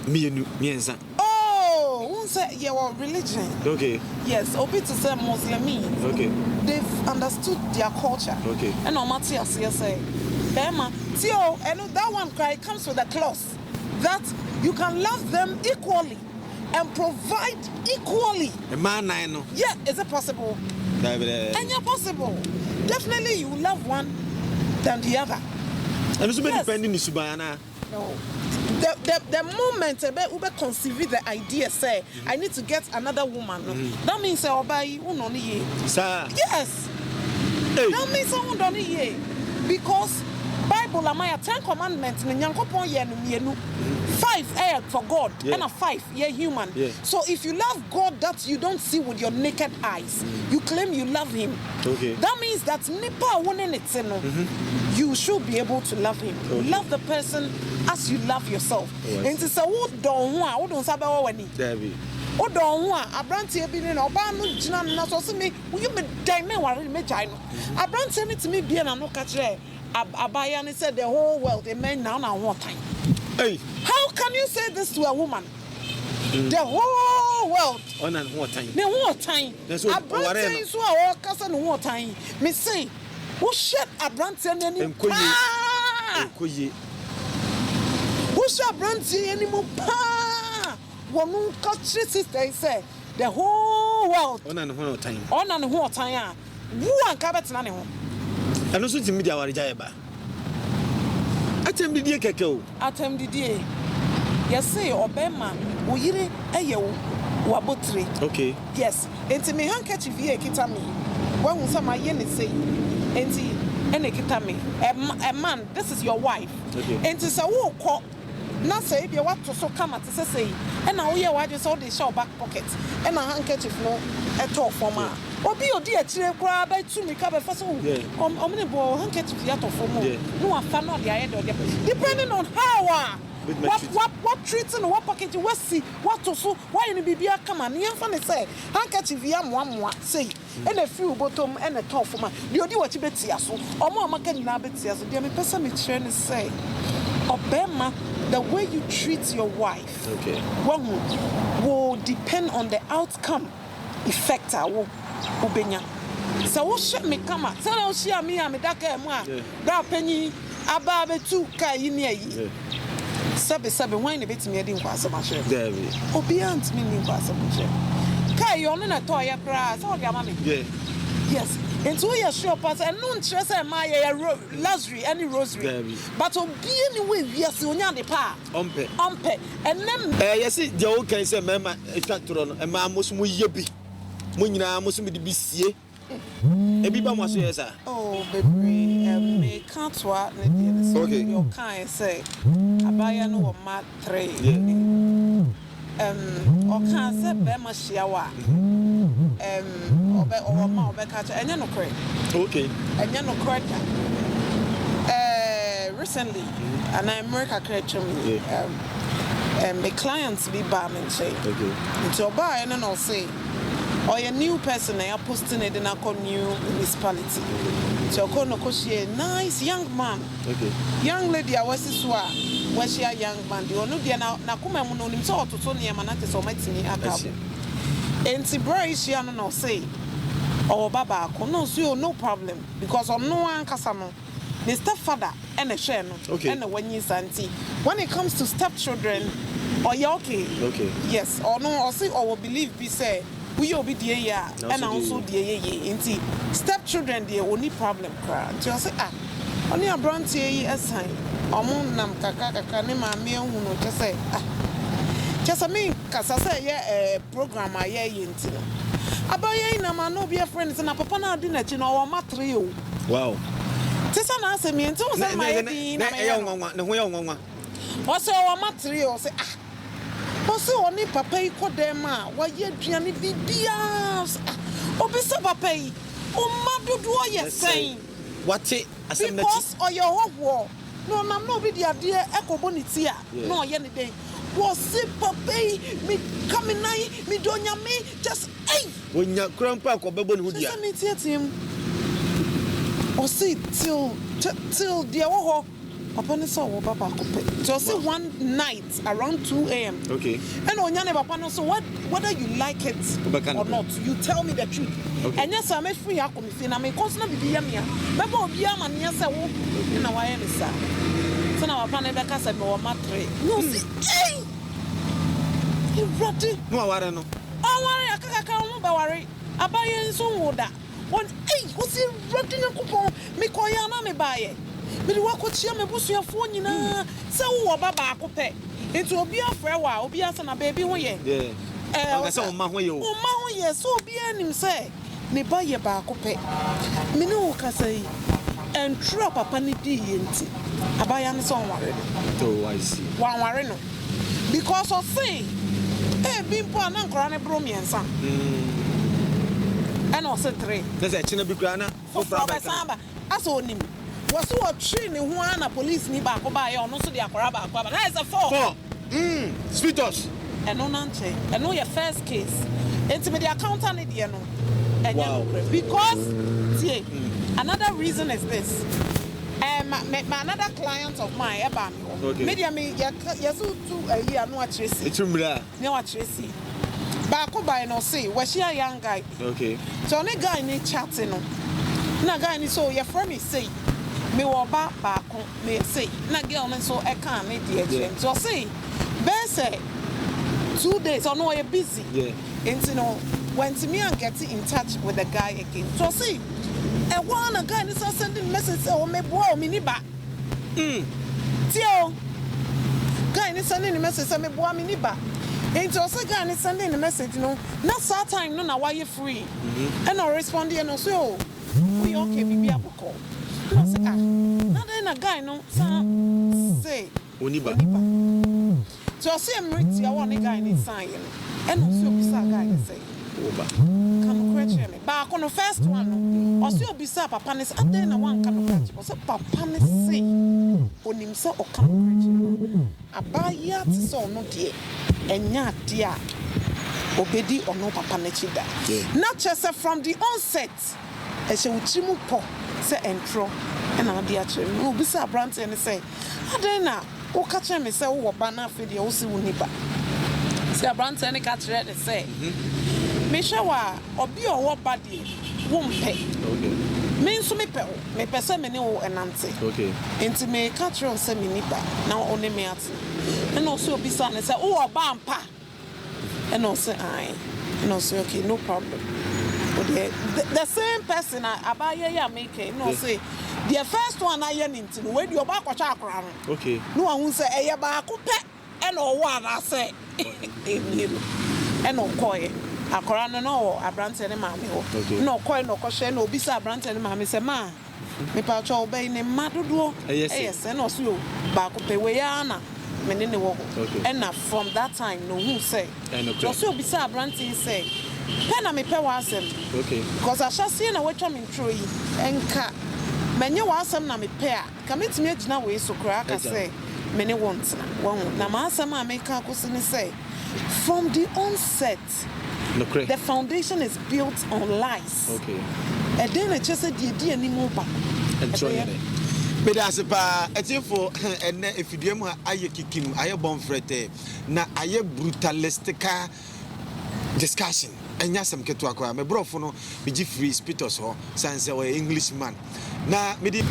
Mienu miensa. Oh, won say ye wo religion. Okay. Yes, obi to say Muslims. Okay. They've understood their culture. Okay. And no matter say Bema, Tio, and that one cry comes with a clause that you can love them equally and provide equally. A man, I know. Yeah, is it possible? And you're possible. Definitely, you love one than the other. And it's yes. Depending on Subana. No. The moment Ube conceive the idea, say, I need to get another woman. That means I'll buy you on Sir. Yes. Hey. That means someone done it because Bible amaya 10 commandments ni nyankopon ye no mienu 5 for God and a 5 ye human. So if you love God that you don't see with your naked eyes, you claim you love him. Okay. That means that nipa won it no. You should be able to love him. Okay. Love the person as you love yourself. And to say what don't sabe wani. Debbie. O don ho a abrantie bi ni na oba no gina na so se me you me dan me ware me jai no abrantie ni timi bia na no ka kire abaya ni said the whole world a man now one time. Hey, how can you say this to a woman? The whole world on and one time. Ne one time. Abrantie so a o kasa no one time. Me say wo shed abrantie ni enkoye. Wo shed abrantie ni mo pa. One country sister say the whole world on and one time. On and one time. Who and cabet na ne ho. And also to media wari jayeba. Atem didie keke o. Atem didie. Yes say obema wo yire eye wo wabotre. Okay. Yes. Enti me handkerchief here kita me. When we say my ye ne say. Enti ene kita me. A man, this is your wife. Okay. Enti say wo ko na say be what to so come at say and now here why just all the show back pocket and a handkerchief no at all for ma obi odi a kire kura ba tu mi ka be fa so omene bo handkerchief ya to for mo no afa no de aye de depending on how what treating what pocket you see what to so why you be bia come and yan fa ne say handkerchief ya moa say and a few bottom and a top for ma the odi what beti aso omo amaka nyina beti aso de me pesa me kire ne say obema the way you treat your wife will depend on the outcome effect will obenya. So what should me come out? Tell us here me am daka mu a da penyi aba betu kai ni ayi. Sabe when e betimi edi nkwasa ma hwe. David. Obi ant me ni nkwasa ma hwe. Kai yo no na to ya kra so de ama me. Yes. Into your shop as and non stress my luxury any rosary. But obi anyway we are sonya de pa. Ompe. And then yes the old can say mema e factor no e ma musu mu yebi. Mu nyina musu mi de bi sie. Ebi ba mo so yes sir. Oh baby, me can't what Okay. You can't say abaya no wo ma 3. O can't say be ma hia wa. Obe catch enya no kre. Okay. Enya no kre. Recently and America create me my clients be barman say. Okay. Into buy and I'll say or a new person I posting it in a new municipality. So I no a nice young man. Okay. Young lady I was swa where she a young man. You know dia na come no nim so to near manate so metini akabo. Enti bro she no say oh baba no so no problem because on no one kasa no the stepfather and a share no and when you santi when it comes to stepchildren or you okay yes or no or say or believe be say we will be the year and also the year inti stepchildren the only problem cry just say only a brand here assign omo nam kaka ne ma me hu no just say just me kasa say program aye inti no abaye na ma no be friends na papa na adi na chi no o matre o wow tisa na ase me nti o say my di na e nwanwa ne ho ye nwanwa o say o matre o say Osi oni papa yi kodema wa ye duane bibia obisa papa yi o madodo o ye sen wate asem na ti because o ye hoho no nam no bi dia de ekoboniti a no o ye ne den wo si papa yi mi kaminai mi donya mi just wonya krampa akobebo ne hudia se me tietim o si till dia hoho Papa ne saw Papa Kope. So see one night around 2 a.m. Okay. And on your Papa no so whether you like it or not, you tell me the truth. Okay. And yes, I'm free. I come in. I'm constantly be here. Maybe I'll be a man. Yes, I will. You know why I'm sir. So now Papa never can say no matter. No see. Hey. You rotty. No worry no. I worry. I can't worry. I buy in some water. One hey. What's it rotty? No coupon. Me call ya na me buy it. Me wa ko chia me busuafo nyina se wo baba akope enti obi afre wa obi asa na baby ho ye o se o ma ho ye so obi anim se ne ba ye ba akope me ne wo kasa yi entro papa ne di yenti abaya ne so onware to I see wa onware no because of say bimpo ana nkora ne bro miensa and also 3 that's a china bi kra na for samba aso onim was what train one police ni back by on also the akoraba akwa that is a 4 sweet us and no nante and no your first case into the accountant ni no wow. Because see another reason is this my another client of mine media me yesu to a year no Tracy etumra no Tracy back by no say was she a young guy okay so only guy ni chatting no na guy ni so your friend me say me wo ba ko me say na girl no so e kan me die agent so say be say 2 days or no you busy and no when to me and get in touch with the guy again so see e one guy is sending message say o me boa me ni ba tio guy is sending message say me boa me ni ba and so say guy is sending the message no na that time no na why you free and no respond you no so we okay bibi aboko no say na then a guy no say oniba so say emriti I want a guy in sign and also bisa guy say oba can correct me ba ko no first one no also bisa papa ne say then na one can correct so papa ne say onim say o can correct abaya ti so no de enya de a obedi ono papa ne chida not just from the onset e se uchimu po say entro and I be actually no bisa brand and say adena o catch me say wo ba na afede o si woni ba say brand and catch read say me shawa obi o wo ba de wo mpe okay me nso me pe say me ne wo enante okay enti me catch on say me ni ba na one me ate and also obi say say wo ba mpa and also I and also okay no problem. The same person abaye ya make no say the first one I into when you back kwa chakra okay no one say e ba ko pe e no wa na say and no koye akora no no abrante ne maame ho no koi no kɔhwɛ no obi sɛ abrante ne maame sɛ ma me pa cho obey ne madodo yes no so ba ko pe we ya na me ne wo and na from that time no who say so obi sɛ abrante say pe na me pe wa asem because ahase na watwa me ntro yi enka menye wa asem na me pe a ka metimi agina we so kra ka say me ne want na ma asem a me ka ko se ne say from the onset the foundation is built on lies. And then it just said, "Dear anymore." But as a pa, for and if you do, I kick I born frete. Na I brutalistic discussion. And yes, I'm ketu akwa. Me bro no be free spitos ho. Sans a Englishman. Na me di.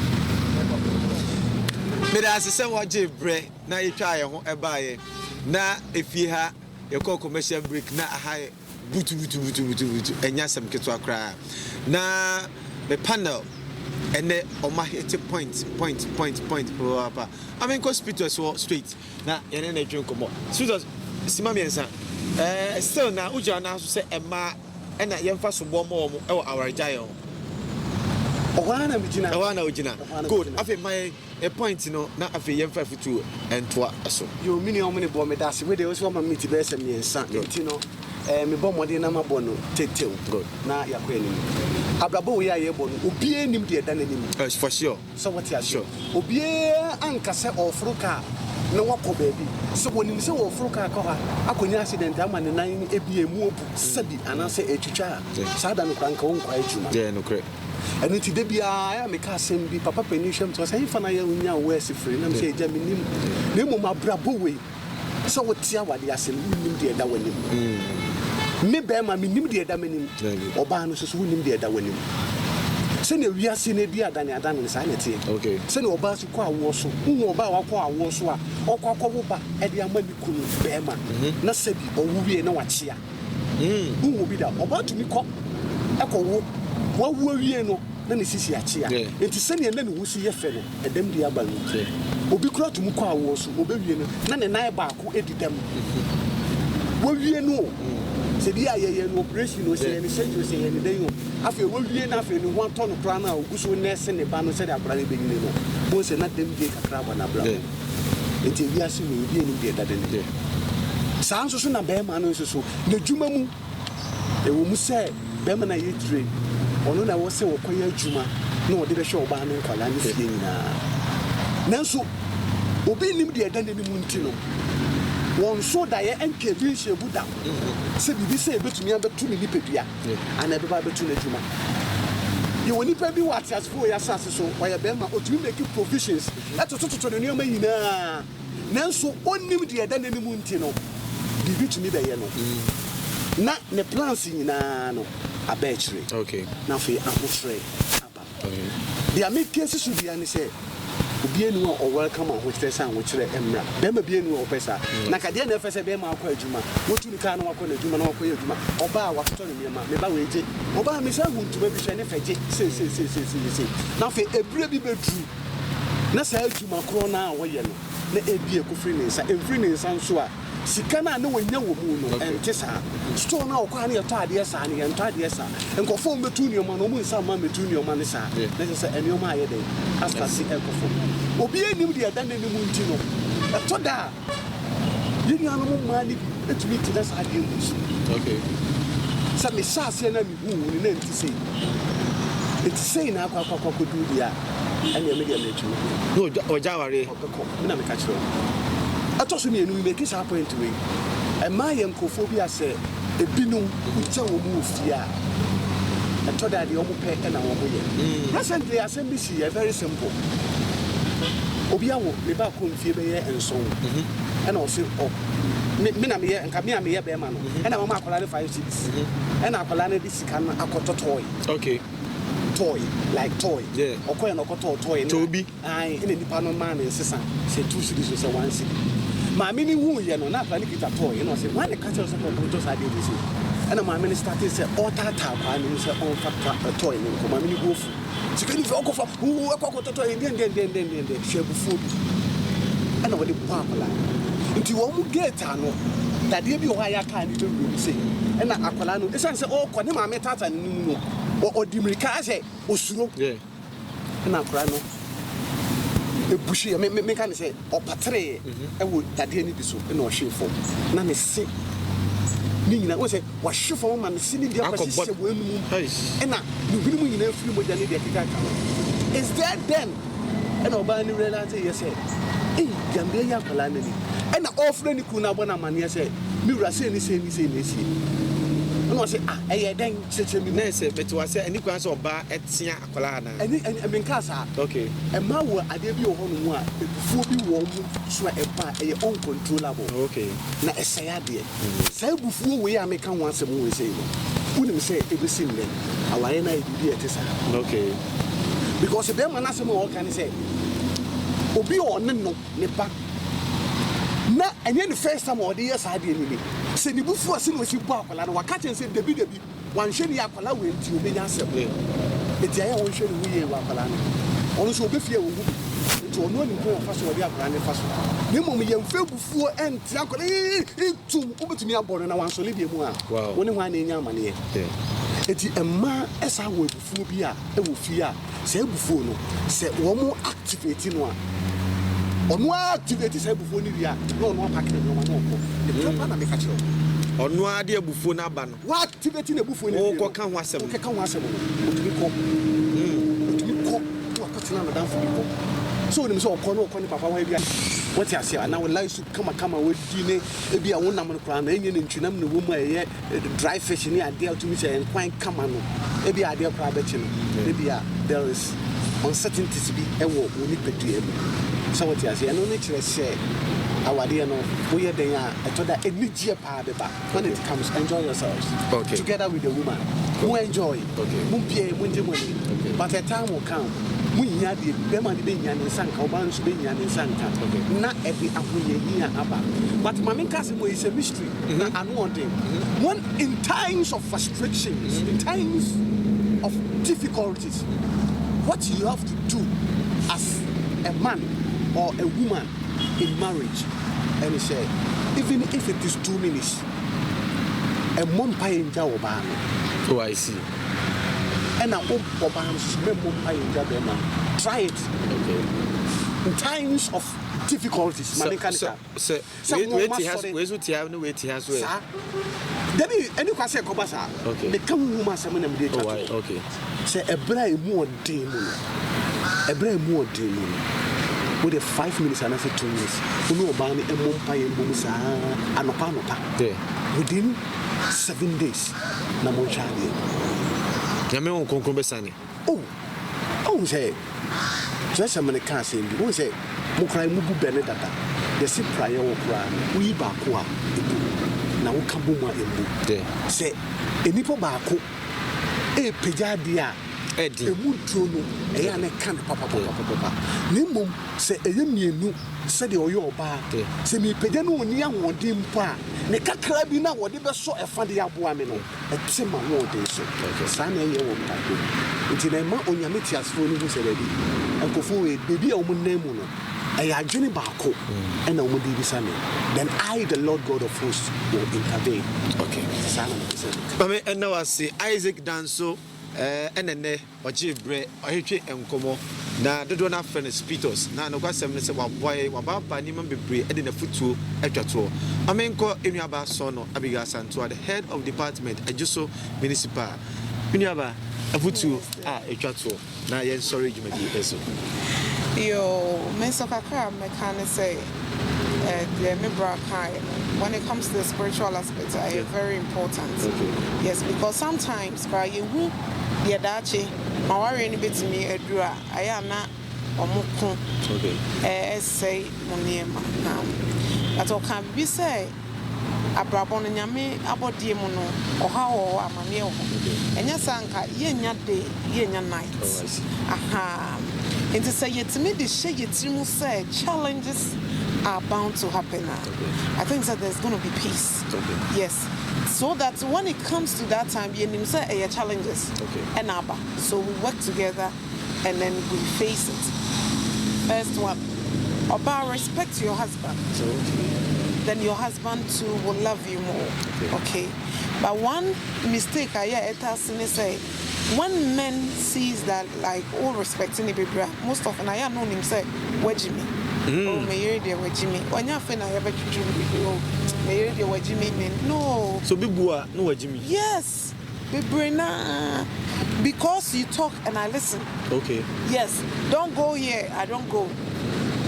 Me da se wa je bre na ye twa ye ho e ba ye. Na if you ha ye call commercial break na high. Butu enya sam ketu akra na the panel and the oma hit point papa I mean hospital so straight na ene na drink komo students sima miensa still na uja na so say ema na yemfa so bo mo e our giant owana ugina good afi my a point no na afi yemfa fitu entwa so yo mini omene bo me dase we dey so ma meet be sem miensa ntino me bo mode na mabo no tetew na yakwa anim abrabo we aye bo no obi anim de da nanim for sure so what ya sure obi anka se ofruka na wakọ baabi so wonim se ofruka akọ ha akonya accident ama ne nan ebie mu obu sabi anase etwitwa sada no kranka won kwa etuma no correct and it de bia ya me ka sem bi papa penisham to say fa na ya unya we asifre na me say eja menim na mo mabrabo we so wotia wade asem unim de da wanim me be ma menim de da manim oba no so unim de da wanim se ne wiase ne bia adane adane sa na tie okay se ne oba so kwa awo so hu oba wa kwa awo so a okwa ba e de ama ni kunu be ma na sabi owu wie na wachia hu obi da oba tumi kɔ ekɔwo wawu wie no na ne sisi achia enti se ne na ne wusu ye fe no edem de aba no obi kura tumi kɔ awo so oba wie no na ne nan ba ko edidam wawie no se dia ye no operation no se ne surgery se ne dey afi wawie na afi ne ho to no kra na oguso nurse ne ba no se da bra ne begine no bo se na dem de kakra ba na bra enti wi ase no wi ni de da de ne sanso so na be ma no so na djuma mu e wo mu se be ma na ye train ono na wo se wo koya djuma na wo de be hwe oba no kwala ne fie nyina nanso obi nim de da ne mu ntino won so da ye enke bi shebu da se bibi se betumi abetu ni nipadua ana be ba betu na djuma ye woni pa bi what as for ya sase so oya be ma otumi make provisions etototo ne nyoma yina nanso onim de da ne mu ntino bibi tumi be ye no na ne plans nyina no abechre okay na fe amofre aba okay dia make cases should be ani say obi enu o welcome on which person which emra be ma bi enu o pesa na kade na fese be ma akọ adwuma wotu ni ka na wakọ na adwuma na wakọ ye adwuma oba a wato ne ma me ba we je oba me sa huntuma bi hwe ne feje se na fe ebure bi bedru na sa adwuma kro na wo ye no na ebie ko free ne nsa every ne nsa nso a sika na wanya wo mu no ente sa store na okwa na yeto ade sa na yeto ade sa enkofo metu ni oma no mu nsa ma metu ni oma ne sa na se eni oma aye dey asta si enkofo obi enim de ada na ni mu nti no eto da yini anu mu ma ni etumi ti da sa ade nsu okay sa me sa se na mi hu ni na enti sei na akwa du dia ene me de metu no ojaware na me ka kiro atoso mi enu make this point we e ma ye nkofo bi ase ebinum ucha wo mu ofia atoda de omo pe na wo ye recently assembly see very simple obi awo me ba ko mfie be ye enso e na o se o me na me ye nka me na me ye be ma no e na mama akola 5 6 e na akola na di sika na akoto toy okay toy like toy yeah okoye na akoto toy to bi ai ene nipa no ma na sesa se 2 cities so se 1 city maami ni hu ye no na plan kita toy you know say why the catcher so for to say dey say and maami ni started say order tap and you say on tap toy ni ko maami ni go fu so can you go for who ko toy den shebu fu and what the papa nti wo mu gate ano dadeɛ bi wɔ hɔ ya ka ne bɛwura sɛ ɛna akwala no esan sɛ ɔkɔ ne maame tata ne mu no ɔdi mirika sɛ osuro ɛna akwala no ebushi me ka ne sɛ ɔpatre ɛwɔ dadeɛ ne bi so ɛna ɔhwe fam na ne se ni nyina wo sɛ wahwe fam ma ne se ne dia kwasi sɛ wo enu ɛna ne hwene mu nyina afiri mogya ne dia keka ka is there then ɛna ɔbaa ne realize yɛ sɛ jambe ya akwala ne ni ɛna ɔfrɛ ne kunu abɔ na amaneɛ sɛ me wura sɛ ne sie ɛna ɔsɛ ɛyɛ dɛn kyerɛkyerɛ mi na ɛsɛ bɛte wa sɛ ɛni kwan sɛ ɔbaa ɛtea akwala ana ɛni menka saa okay ɛma wɔ adeɛ bi wɔ hɔ no mu a ebufuo bi wɔ mu so a ɛba ɛyɛ uncontrollable okay na ɛsɛe adeɛ saa ebufuo wei a meka ho asɛm wɔ sɛ no wonim sɛ ɛbɛsi nnɛ awareɛ no ayɛ biribi ɛte saa okay because bɛrima no asɛm a wɔka ne sɛ obi a ɔne no ne ba na ɛnyɛ the first time ɔde yɛ saa deɛ ni sɛ ne bufu ase na osi bɔ akwala no waka kyɛn sɛ dabi wanhwɛ ne akwala wɔ nti obɛnya asɛm eti ayɛ wɔnhwɛ ne wuyɛ wɔ akwala no ɔno nso obɛfie wɔ hu nti ɔno ani nkɔn ɔfa so ɔde akwala ne fa so ne mmom yɛmfɛ bufuo ɛnte akwala tum wobɛtumi abɔ no na wansɔle deɛ mu a wo ne ho a na ɛnya amaneɛ eti ɛma ɛsa wɔ bufuo bi a ɛwɔ fie a sɛ bufuo no sɛ wɔn activate no a ɔno activate sɛ bufuo no wie a na ɔno apake ne nneɛma na ɔkɔ ɛpɛpa na meka kyerɛ wo ɔno ade abufuo no aba no wa activate ne bufuo no wie wokɔka ho asɛm wokɛka ho asɛm no ɔtumi kɔ na wakɔtena nadamfo bi kɔ sɛ wonim sɛ ɔkɔ na ɔkɔ ne papa wa bi a wɔte ase a na wo life so kama wɔdi ne ebi a wonam no koraa na ɛnyɛ ne ntwinam ne wɔ mu a ɛyɛ dry fish ne adeɛ a wotumi sɛ nkwan kama no ebi a adeɛ koraa bɛkye no ebi a there is uncertainties bi ɛwɔ wo nipadua mu sɛ wɔte ase ɛno ne kyerɛ sɛ awadeɛ no woyɛ den a ɛtɔ da anigyeɛ paa bɛba when it comes enjoy yourselves together with the woman mo enjoy mo mpie mo ngye mo ani but a time will come mo nya deɛ bɛma de bɛnya ne nsa nka ɔbaa nso bɛnya ne nsa nka na ɛde ahoyɛyi a aba but mame nka sɛ mo is a mystery na ano ɔden when in times of frustrations in times of difficulties what you have to do as a man or a woman in marriage and say even if it is 2 minutes a mom pie in Jawabano. Oh, I see. And a Obama try it. Okay. In times of difficulties, so wait, any question Kobasa. Okay. The come woman summon them. Okay. Say a brave more demon. A brave more demon. With 5 minutes and I said 2 minutes. You know about a mumpa and bomusa and opanopa. Within 7 days, Namo Charlie. Yamen Concobesani. Oh, say, just a man can't say, who say, Mokrai Mubu Benedata, the Sip Prior Okra, we Bakua, now Kabuma Embu. Say, a nipple Baku, a Pejadia. Eddie, a mood trono, a yana can papa. Nimum say a yemu said your bar. Say me pedano near one dim pa. Neka crabina, whatever saw a funny abuamino. A timber more day so. Sana ye won't do. Until a man on your metias phone who's already. And go forward, baby, a woman name. I had Jenny Barco and a woman then I, the Lord God of hosts, will intervene. Okay, Sana. And now I see Isaac Danso. Enene oje bre ohwetwe enkomo na dodo na friend speedos na no kwasem ne se waboy wababa ni man bebre e de na futuo atwato amenko enuaba so no Abigail Santo the head of department ajuso municipal enuaba afutuo atwato na yen sorry jumadi eso yo menso kakra mekane say the membra kai when it comes to the spiritual aspect are very important. Yes, because sometimes by you the dachi my worry any bit me edura ayana omukun say moniema now that all can be say abrabon nyame abodie mu no oha o amane ho enya sanka yenya day yenya night aha it is say yetimi de she yetimu say challenges are bound to happen now. I think that there's going to be peace. Yes. So that when it comes to that time, you say challenges. And so we work together and then we face it. First one, about respect your husband. then your husband too will love you more. Okay. But one mistake I hear say when men sees that like all respecting the baby, most often I know him say, "Wedge me." Oh, may you dear wedge me. When you find I have a oh, may you dear wedge me. No. So big boy, no wedge me. Yes, baby, because you talk and I listen. Okay. Yes, don't go here. I don't go.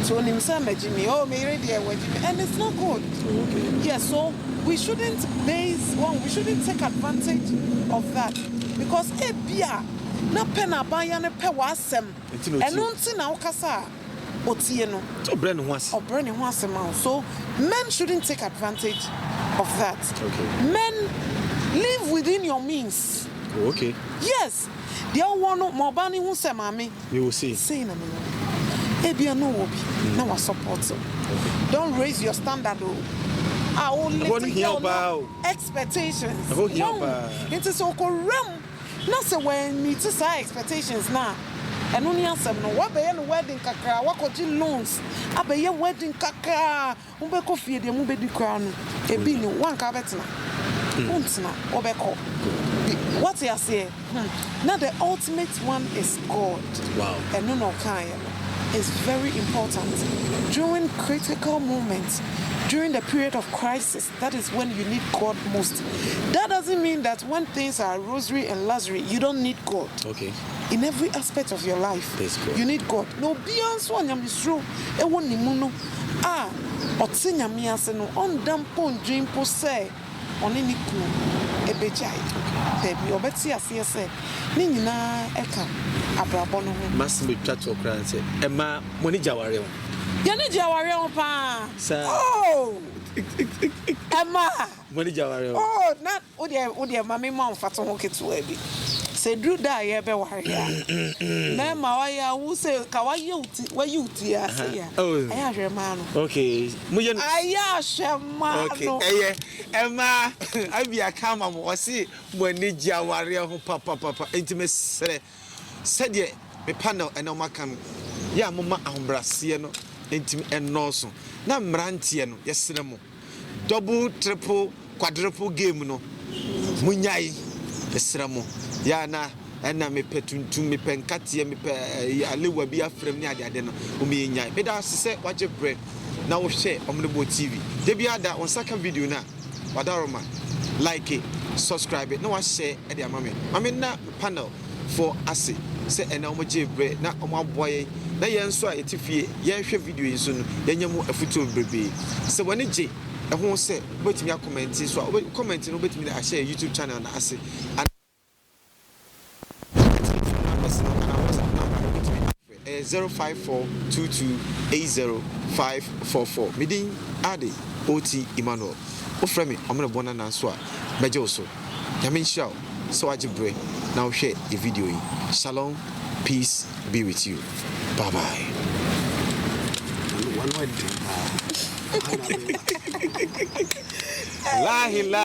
So him say wedge me. Oh, may you dear wedge me, and it's not good. Okay. Yes, so we shouldn't we shouldn't take advantage of that because bia na pen abaya na pe wasem eno nti na ukasa otie no to brand who brand who asem. So men shouldn't take advantage of that. Okay. Men live within your means. Oh, okay. Yes, they want no more bani who say mami you will see say na me bia no obi na wa support. Don't raise your standard. Expectations. It is so correct. Not so when me to say expectations now. And only answer no what be wedding kakra, what could loans? I be your wedding kakra. Umbeko fee the mube crown. A bin one cabetna. Untna, obeko. What you say? Now the ultimate one is God. Wow. And no kind is very important during critical moments. During the period of crisis, that is when you need God most. That doesn't mean that when things are rosary and luxury, you don't need God. Okay. In every aspect of your life, you need God. No, beyond one, I'm true. E won ni muno. Otsinya mi ase no on dampo dream po say on any ku ebejai. Baby, obeti ase say ni nyina eka abrabo no ho. Massive twa to kra say e ma money jaware o. Yane jaware on pa. Oh. Emma. Money jaware o. Oh, not odi mama ma fato ho ketu abi. Say do da ye be ware ya. Na ma wa ya wo say ka wa ye uti, wa ye uti ya say ya. Aya hwe ma no. Okay. Mu ye aya hwe ma no. Okay. Emma, I be a kama mo o say money jaware ho papa intimacy said ye me panel and o maka no. Ya mama ahombrase no entim enoso na mrantie no yesere mo double triple quadruple game no munyai yesere mo ya na me petuntum me penkate me pe alewa bi afrem ni ade no o me nyai me da se waje bre na wo hwe Omene Bour TV de bia da on second video na wadaroma like it subscribe it na wa share e de amame na panel for ase say ena omo jebre na omo aboye na yen so a etifie ye hwe video yin so no yenyamu afuto brebe se woni je e ho se betimi a comment so a comment no betimi a share YouTube channel na ase 05422805544 midin ade ot Emmanuel o frame Omene Bour na so a beje so yamin show so ajibre now share a video. Shalom, peace be with you. Bye bye.